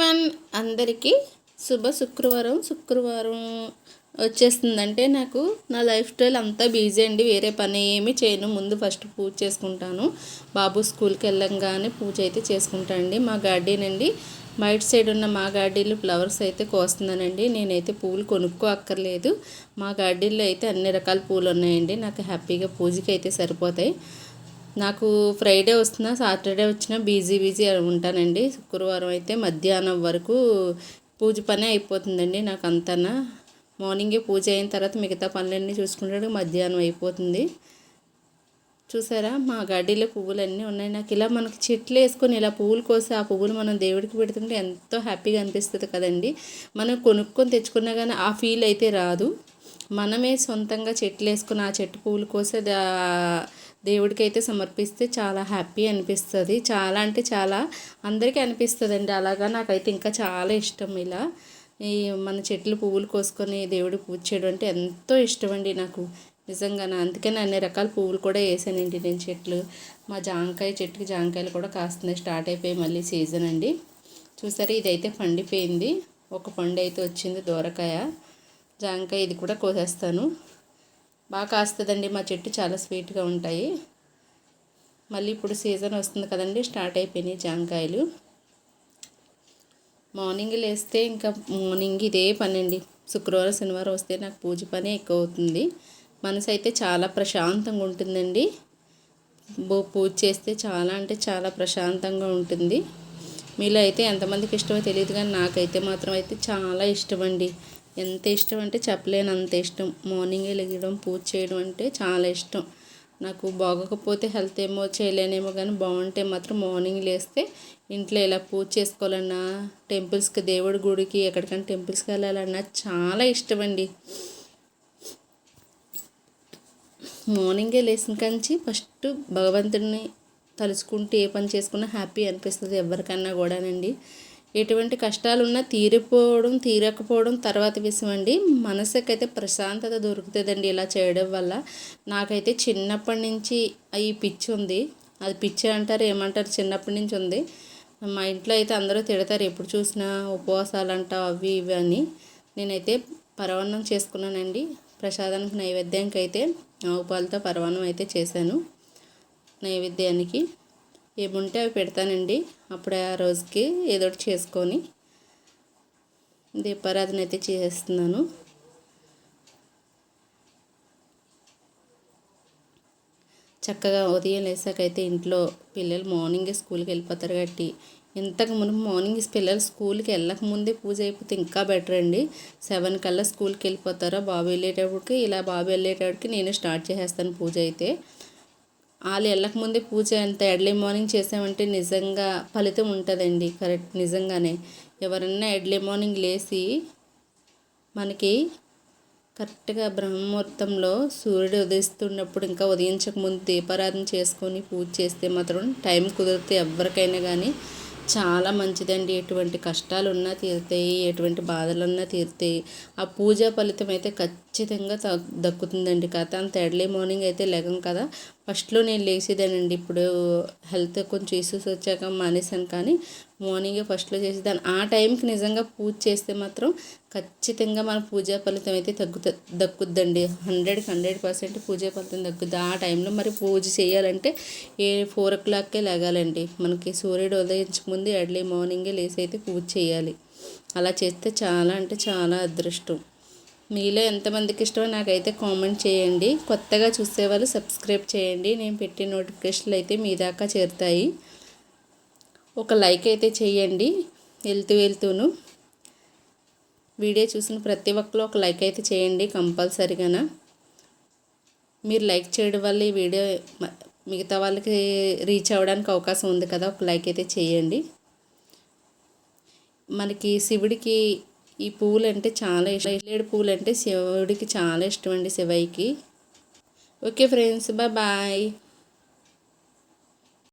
Everyone, అందరికీ శుభ శుక్రవారం వచ్చేస్తుందంటే నాకు నా లైఫ్ స్టైల్ అంతా బిజీ అండి. వేరే పని ఏమీ చేయను. ముందు ఫస్ట్ పూజ చేసుకుంటాను. బాబు స్కూల్కి వెళ్ళంగానే పూజ అయితే చేసుకుంటానండి. మా గార్డెన్ అండి, బయట సైడ్ ఉన్న మా గార్డెన్లో ఫ్లవర్స్ అయితే కోస్తున్నానండి. నేనైతే పూలు కొనుక్కో అక్కర్లేదు. మా గార్డెన్లో అయితే అన్ని రకాల పూలు ఉన్నాయండి. నాకు హ్యాపీగా పూజకి అయితే సరిపోతాయి. నాకు ఫ్రైడే వస్తున్నా, సాటర్డే వచ్చినా బిజీ ఉంటానండి. శుక్రవారం అయితే మధ్యాహ్నం వరకు పూజ పని అయిపోతుందండి. నాకు అంతనా మార్నింగే పూజ అయిన తర్వాత మిగతా పనులన్నీ చూసుకుంటే మధ్యాహ్నం అయిపోతుంది. చూసారా, మా గడ్డిలో పువ్వులన్నీ ఉన్నాయి. నాకు ఇలా మనకి చెట్లు వేసుకొని ఇలా పువ్వులు కోసి ఆ పువ్వులు మనం దేవుడికి పెడుతుంటే ఎంతో హ్యాపీగా అనిపిస్తుంది కదండి. మనం కొనుక్కొని తెచ్చుకున్నా కానీ ఆ ఫీల్ అయితే రాదు. మనమే సొంతంగా చెట్లు వేసుకుని ఆ చెట్టు పువ్వులు కోసి దేవుడికి అయితే సమర్పిస్తే చాలా హ్యాపీ అనిపిస్తుంది. చాలా అంటే చాలా అందరికీ అనిపిస్తుంది అండి. అలాగా నాకైతే ఇంకా చాలా ఇష్టం. ఇలా ఈ మన చెట్లు పువ్వులు కోసుకొని దేవుడి పూజ చేయడం అంటే ఎంతో ఇష్టం అండి నాకు నిజంగా. అందుకని అన్ని రకాల పువ్వులు కూడా వేసానండి నేను చెట్లు. మా జాంకాయ చెట్టుకి జాంకాయలు కూడా కాస్తున్నాయి. స్టార్ట్ అయిపోయి మళ్ళీ సీజన్ అండి. చూసారు, ఇదైతే పండిపోయింది. ఒక పండు అయితే వచ్చింది, దూరకాయ జాంకాయ. ఇది కూడా కోసేస్తాను. బాగా కాస్తుందండి మా చెట్టు, చాలా స్వీట్గా ఉంటాయి. మళ్ళీ ఇప్పుడు సీజన్ వస్తుంది కదండి, స్టార్ట్ అయిపోయినాయి జాంకాయలు. మార్నింగ్ లేస్తే ఇంకా మార్నింగ్ ఇదే పని అండి. శుక్రవారం శనివారం వస్తే నాకు పూజ పని ఎక్కువ అవుతుంది. మనసు అయితే చాలా ప్రశాంతంగా ఉంటుందండి. పూజ చేస్తే చాలా అంటే చాలా ప్రశాంతంగా ఉంటుంది. మీలో అయితే ఎంతమందికి ఇష్టమో తెలియదు కానీ నాకైతే మాత్రం అయితే చాలా ఇష్టం అండి. ఎంత ఇష్టం అంటే చెప్పలేనంత ఇష్టం. మార్నింగే లెగడం పూజ చేయడం అంటే చాలా ఇష్టం నాకు. బాగోకపోతే హెల్త్ ఏమో చేయలేనేమో కానీ బాగుంటే మాత్రం మార్నింగ్ లేస్తే ఇంట్లో ఇలా పూజ చేసుకోవాలన్నా, టెంపుల్స్కి దేవుడి గుడికి ఎక్కడికైనా టెంపుల్స్కి వెళ్ళాలన్నా చాలా ఇష్టం అండి. మార్నింగే లేచిన కంచి ఫస్ట్ భగవంతుడిని తలుచుకుంటూ ఏ పని చేసుకున్నా హ్యాపీ అనిపిస్తుంది ఎవరికన్నా కూడానండి. ఎటువంటి కష్టాలున్నా తీరకపోవడం తర్వాత విషయం అండి. మనసుకైతే ప్రశాంతత దొరుకుతుందండి ఇలా చేయడం వల్ల. నాకైతే చిన్నప్పటి నుంచి ఈ పిచ్చి ఉంది. అది పిచ్చి అంటారు ఏమంటారు, చిన్నప్పటి నుంచి ఉంది. మా ఇంట్లో అయితే అందరూ తిడతారు ఎప్పుడు చూసినా ఉపవాసాలు అంటావు అవి ఇవి అని. నేనైతే పరమాన్నం చేసుకున్నానండి. ప్రసాదానికి నైవేద్యానికి అయితే ఆవు పాలతో పరమాన్నం అయితే చేశాను. నైవేద్యానికి ఏముంటే అవి పెడతానండి. అప్పుడు ఆ రోజుకి ఏదో ఒకటి చేసుకొని దీపారాధన అయితే చేస్తున్నాను. చక్కగా ఉదయం లేసాకైతే ఇంట్లో పిల్లలు మార్నింగే స్కూల్కి వెళ్ళిపోతారు కాబట్టి ఇంతకు ముందు మార్నింగ్ పిల్లలు స్కూల్కి వెళ్ళకముందే పూజ అయిపోతే ఇంకా బెటర్ అండి. 7 కల్లా స్కూల్కి వెళ్ళిపోతారా, బాబు వెళ్ళేటప్పటికి ఇలా బాబు వెళ్ళేటప్పటికి నేను స్టార్ట్ చేసేస్తాను పూజ అయితే. వాళ్ళు వెళ్ళకముందే పూజ అంత ఎర్లీ మార్నింగ్ చేసామంటే నిజంగా ఫలితం ఉంటుందండి. కరెక్ట్, నిజంగానే. ఎవరన్నా ఎర్లీ మార్నింగ్ లేచి మనకి కరెక్ట్గా బ్రహ్మముహూర్తంలో సూర్యుడు ఉదయిస్తున్నప్పుడు ఇంకా ఉదయించకముందు దీపారాధన చేసుకొని పూజ చేస్తే మాత్రం టైం కుదిరితే ఎవరికైనా కానీ చాలా మంచిదండి. ఎటువంటి కష్టాలు ఉన్నా తీరుతాయి, ఎటువంటి బాధలు ఉన్నా తీరుతాయి. ఆ పూజా ఫలితం అయితే ఖచ్చితంగా దక్కుతుందండి. కథ అంత ఎర్లీ మార్నింగ్ అయితే లేగం కదా. ఫస్ట్లో నేను లేచేదానండి. ఇప్పుడు హెల్త్ కొంచెం ఇష్యూస్ వచ్చాక మానేశాను కానీ మార్నింగే ఫస్ట్లో చేసేదాన్ని. ఆ టైంకి నిజంగా పూజ చేస్తే మాత్రం ఖచ్చితంగా మన పూజా ఫలితం అయితే దక్కుద్దండి. 100% పూజా ఫలితం దక్కుద్ది. ఆ టైంలో మరి పూజ చేయాలంటే 4 o'clockకే లేగాలండి. మనకి సూర్యుడు ఉదయించకముందు ఎర్లీ మార్నింగే లేసి అయితే పూజ చేయాలి. అలా చేస్తే చాలా అంటే చాలా అదృష్టం. మీలో ఎంతమందికి ఇష్టమో నాకైతే కామెంట్ చేయండి. కొత్తగా చూసేవాళ్ళు సబ్స్క్రైబ్ చేయండి. నేను పెట్టే నోటిఫికేషన్లు అయితే మీ దాకా చేరుతాయి. ఒక లైక్ అయితే చేయండి. వెళ్తూను వీడియో చూసిన ప్రతి ఒక్కరు ఒక లైక్ అయితే చేయండి కంపల్సరీగా. మీరు లైక్ చేయడం వల్ల ఈ వీడియో మిగతా వాళ్ళకి రీచ్ అవ్వడానికి అవకాశం ఉంది కదా. ఒక లైక్ అయితే చేయండి. మనకి శివుడికి ఈ పువ్వులు అంటే చాలా ఇష్టం. ఎల్లేడు పువ్వులు అంటే శివుడికి చాలా ఇష్టం అండి, శివయ్యకి. Okay friends, bye.